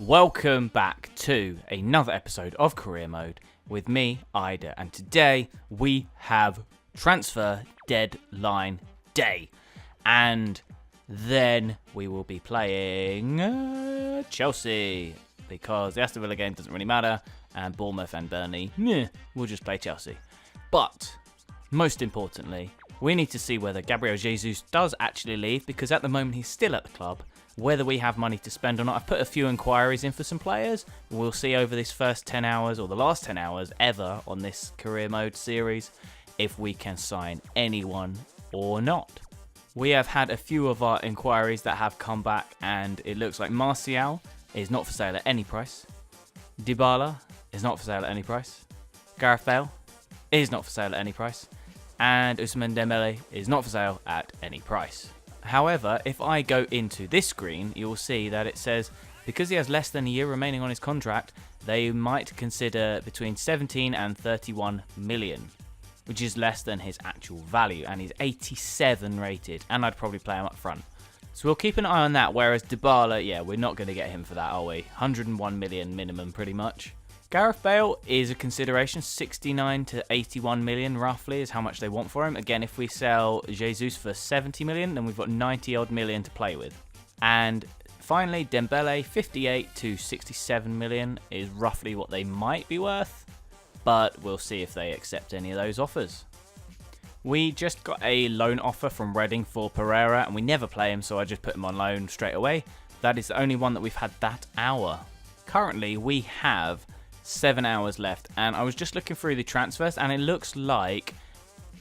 Welcome back to another episode of Career Mode with me, Ida, and today we have transfer deadline day, and then we will be playing Chelsea because the Aston Villa game doesn't really matter, and Bournemouth and Burnley, we'll just play Chelsea. But most importantly, we need to see whether Gabriel Jesus does actually leave, because at the moment he's still at the club. Whether we have money to spend or not. I've put a few inquiries in for some players. We'll see over this first 10 hours or the last 10 hours ever on this career mode series if we can sign anyone or not. We have had a few of our inquiries that have come back, and it looks like Martial is not for sale at any price. Dybala is not for sale at any price. Gareth Bale is not for sale at any price. And Ousmane Dembele is not for sale at any price. However, if I go into this screen, you'll see that it says because he has less than a year remaining on his contract, they might consider between 17 and 31 million, which is less than his actual value, and he's 87 rated, and I'd probably play him up front. So we'll keep an eye on that, whereas Dybala, yeah, we're not going to get him for that, are we? 101 million minimum, pretty much. Gareth Bale is a consideration, 69 to 81 million roughly is how much they want for him. Again, if we sell Jesus for 70 million, then we've got 90 odd million to play with. And finally, Dembele, 58 to 67 million is roughly what they might be worth, but we'll see if they accept any of those offers. We just got a loan offer from Reading for Pereira, and we never play him, so I just put him on loan straight away. That is the only one that we've had that hour. Currently, we have 7 hours left, and I was just looking through the transfers, and it looks like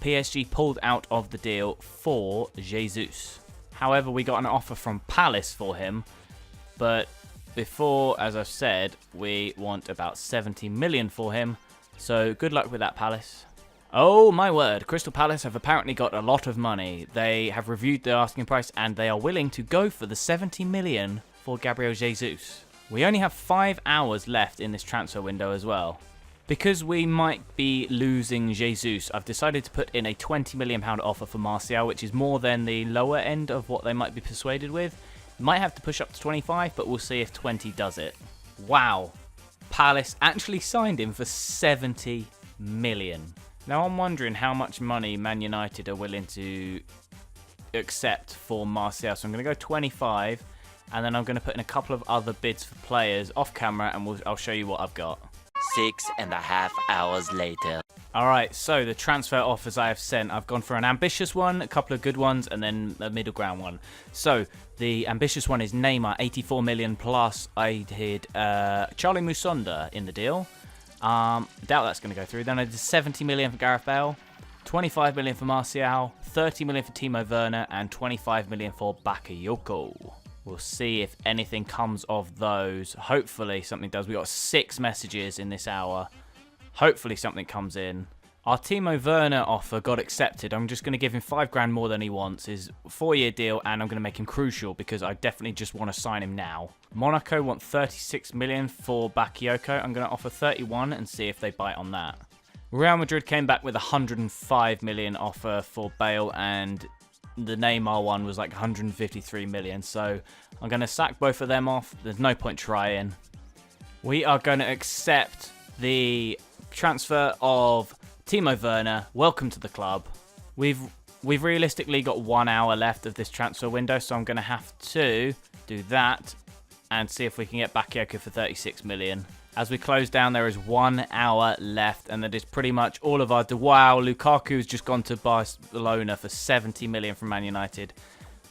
PSG pulled out of the deal for Jesus. However, we got an offer from Palace for him, but before, as I've said, we want about 70 million for him, so good luck with that, Palace. Oh my word, Crystal Palace have apparently got a lot of money. They have reviewed the asking price, and they are willing to go for the 70 million for Gabriel Jesus. We only have 5 hours left in this transfer window as well. Because we might be losing Jesus, I've decided to put in a £20 million offer for Martial, which is more than the lower end of what they might be persuaded with. Might have to push up to 25, but we'll see if 20 does it. Wow. Palace actually signed him for 70 million. Now I'm wondering how much money Man United are willing to accept for Martial. So I'm going to go 25. And then I'm going to put in a couple of other bids for players off camera, and I'll show you what I've got. 6.5 hours later. Alright, so the transfer offers I have sent, I've gone for an ambitious one, a couple of good ones, and then a middle ground one. So the ambitious one is Neymar, 84 million plus. I did Charlie Musonda in the deal. Doubt that's going to go through. Then I did 70 million for Gareth Bale, 25 million for Martial, 30 million for Timo Werner, and 25 million for Bakayoko. We'll see if anything comes of those. Hopefully something does. We got 6 messages in this hour. Hopefully something comes in. Our Timo Werner offer got accepted. I'm just going to give him 5 grand more than he wants. His 4-year deal, and I'm going to make him crucial because I definitely just want to sign him now. Monaco want 36 million for Bakayoko. I'm going to offer 31 and see if they bite on that. Real Madrid came back with a 105 million offer for Bale, and the Neymar one was like 153 million, so I'm going to sack both of them off. There's no point trying. We are going to accept the transfer of Timo Werner. Welcome to the club. We've realistically got 1 hour left of this transfer window, so I'm going to have to do that and see if we can get Bakayoko for 36 million. As we close down, there is 1 hour left, and that is pretty much all of our... Wow, Lukaku's just gone to Barcelona for 70 million from Man United.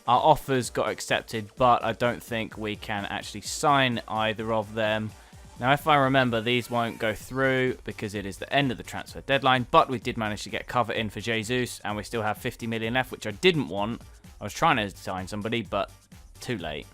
Our offers got accepted, but I don't think we can actually sign either of them. Now, if I remember, these won't go through because it is the end of the transfer deadline, but we did manage to get cover in for Jesus, and we still have 50 million left, which I didn't want. I was trying to sign somebody, but too late.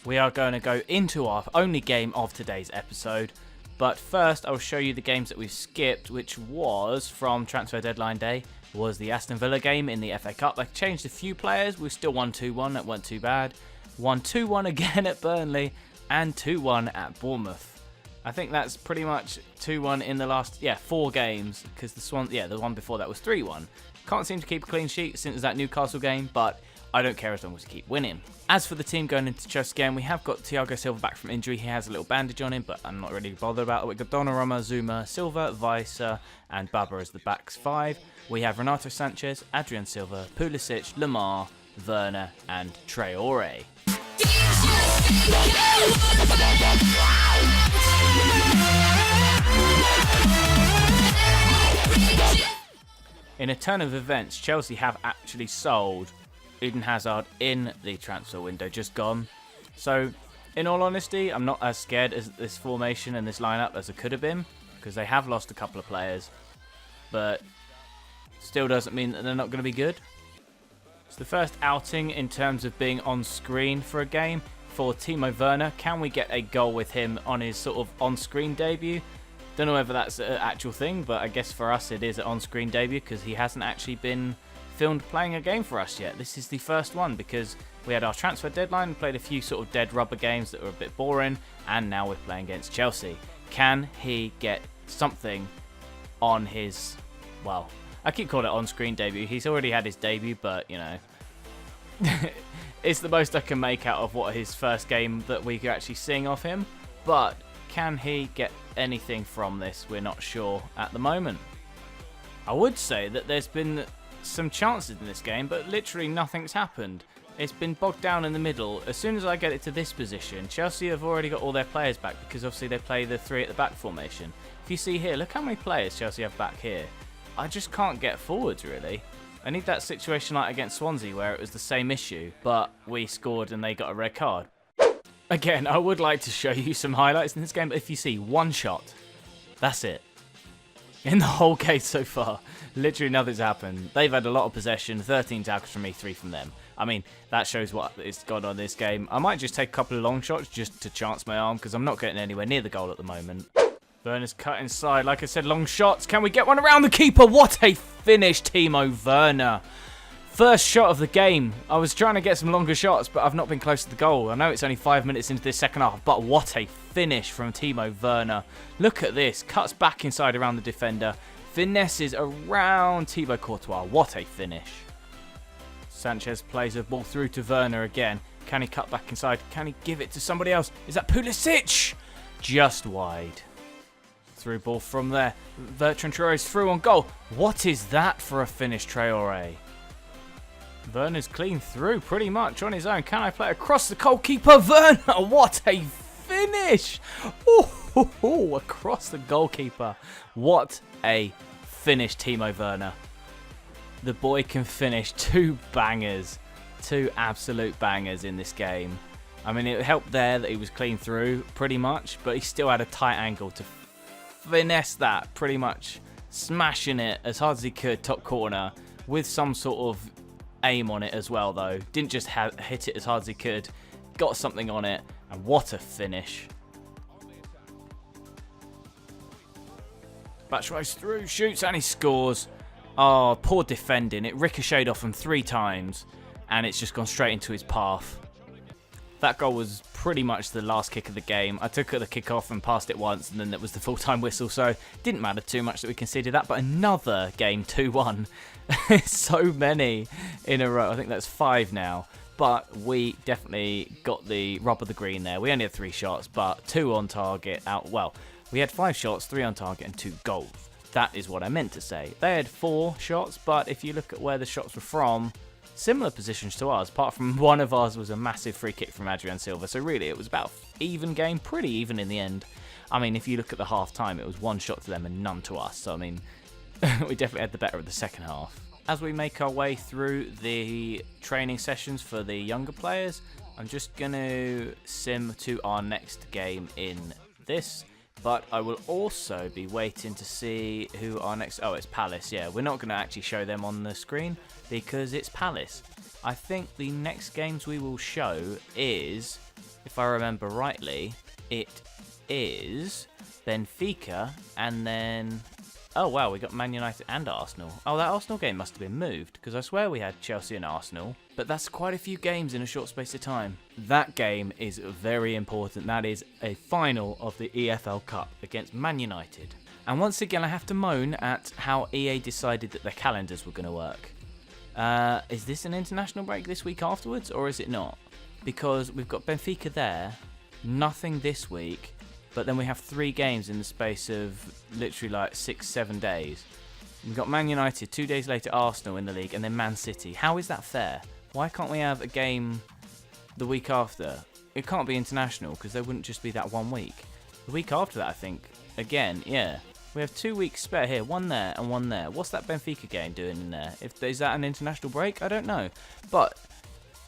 We are going to go into our only game of today's episode. But first, I'll show you the games that we've skipped, which was from transfer deadline day, was the Aston Villa game in the FA Cup. They changed a few players. We still won 2-1. That weren't too bad. Won 2-1 again at Burnley and 2-1 at Bournemouth. I think that's pretty much 2-1 in the last, 4 games, because the one before that was 3-1. Can't seem to keep a clean sheet since that Newcastle game, but I don't care as long as we keep winning. As for the team going into Chelsea game, we have got Thiago Silva back from injury. He has a little bandage on him, but I'm not really bothered about it. We've got Donnarumma, Zuma, Silva, Weiser, and Baba as the backs 5. We have Renato Sanchez, Adrian Silva, Pulisic, Lamar, Werner, and Traore. In a turn of events, Chelsea have actually sold Eden Hazard in the transfer window, just gone. So, in all honesty, I'm not as scared as this formation and this lineup as I could have been, because they have lost a couple of players, but still doesn't mean that they're not going to be good. It's the first outing in terms of being on screen for a game for Timo Werner. Can we get a goal with him on his sort of on-screen debut? Don't know whether that's an actual thing, but I guess for us it is an on-screen debut because he hasn't actually been filmed playing a game for us yet. This is the first one because we had our transfer deadline, played a few sort of dead rubber games that were a bit boring, and now we're playing against Chelsea. Can he get something on his, well, I keep calling it on-screen debut. He's already had his debut, but, you know, it's the most I can make out of what his first game that we could actually seeing of him. But can he get anything from this? We're not sure at the moment. I would say that there's been some chances in this game, but literally nothing's happened. It's been bogged down in the middle. As soon as I get it to this position, Chelsea have already got all their players back because obviously they play the 3 at the back formation. If you see here, look how many players Chelsea have back here. I just can't get forwards really. I need that situation like against Swansea where it was the same issue, but we scored and they got a red card. Again, I would like to show you some highlights in this game, but if you see one shot, that's it. In the whole game so far, literally nothing's happened. They've had a lot of possession, 13 tackles from me, 3 from them. I mean, that shows what it's got on this game. I might just take a couple of long shots just to chance my arm because I'm not getting anywhere near the goal at the moment. Werner's cut inside. Like I said, long shots. Can we get one around the keeper? What a finish, Timo Werner. First shot of the game. I was trying to get some longer shots, but I've not been close to the goal. I know it's only 5 minutes into this second half, but what a finish from Timo Werner. Look at this. Cuts back inside around the defender. Finesses around Thibaut Courtois. What a finish. Sanchez plays a ball through to Werner again. Can he cut back inside? Can he give it to somebody else? Is that Pulisic? Just wide. Through ball from there. Bertrand Traore's through on goal. What is that for a finish, Traore? Werner's clean through pretty much on his own. Can I play across the goalkeeper? Werner, what a finish! Ooh, across the goalkeeper. What a finish, Timo Werner. The boy can finish 2 bangers. 2 absolute bangers in this game. I mean, it helped there that he was clean through pretty much, but he still had a tight angle to finesse that, pretty much smashing it as hard as he could, top corner, with some sort of aim on it as well though. Didn't just hit it as hard as he could, got something on it, and what a finish. Batshuayi's through, shoots, and he scores. Oh, poor defending. It ricocheted off him 3 times, and it's just gone straight into his path. That goal was pretty much the last kick of the game. I took the kick off and passed it once, and then it was the full-time whistle, so it didn't matter too much that we conceded that. But another game, 2-1. So many in a row. I think that's 5 now. But we definitely got the rub of the green there. We only had 3 shots, but 2 on target. Well, we had 5 shots, 3 on target, and 2 goals. That is what I meant to say. They had 4 shots, but if you look at where the shots were from, similar positions to ours, apart from one of ours was a massive free kick from Adrian Silva. So really, it was about even game, pretty even in the end. I mean, if you look at the half time, it was 1 shot to them and none to us. So I mean, we definitely had the better of the second half. As we make our way through the training sessions for the younger players, I'm just going to sim to our next game in this. But I will also be waiting to see who our next... Oh, it's Palace, yeah. We're not going to actually show them on the screen because it's Palace. I think the next games we will show is, if I remember rightly, it is Benfica and then... Oh, wow, we got Man United and Arsenal. Oh, that Arsenal game must have been moved because I swear we had Chelsea and Arsenal. But that's quite a few games in a short space of time. That game is very important. That is a final of the EFL Cup against Man United. And once again, I have to moan at how EA decided that their calendars were going to work. Is this an international break this week afterwards, or is it not? Because we've got Benfica there, nothing this week, but then we have 3 games in the space of literally like 6-7 days. We've got Man United, 2 days later Arsenal in the league, and then Man City. How is that fair? Why can't we have a game the week after? It can't be international because there wouldn't just be that 1 week. The week after that, I think, again, yeah. We have 2 weeks spare here, 1 there and 1 there. What's that Benfica game doing in there? Is that an international break? I don't know. But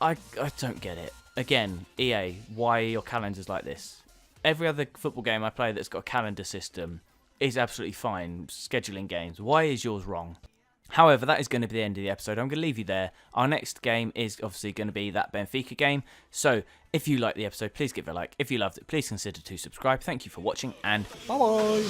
I don't get it. Again, EA, why are your calendars like this? Every other football game I play that's got a calendar system is absolutely fine, scheduling games. Why is yours wrong? However, that is going to be the end of the episode. I'm going to leave you there. Our next game is obviously going to be that Benfica game. So, if you liked the episode, please give it a like. If you loved it, please consider to subscribe. Thank you for watching, and bye-bye.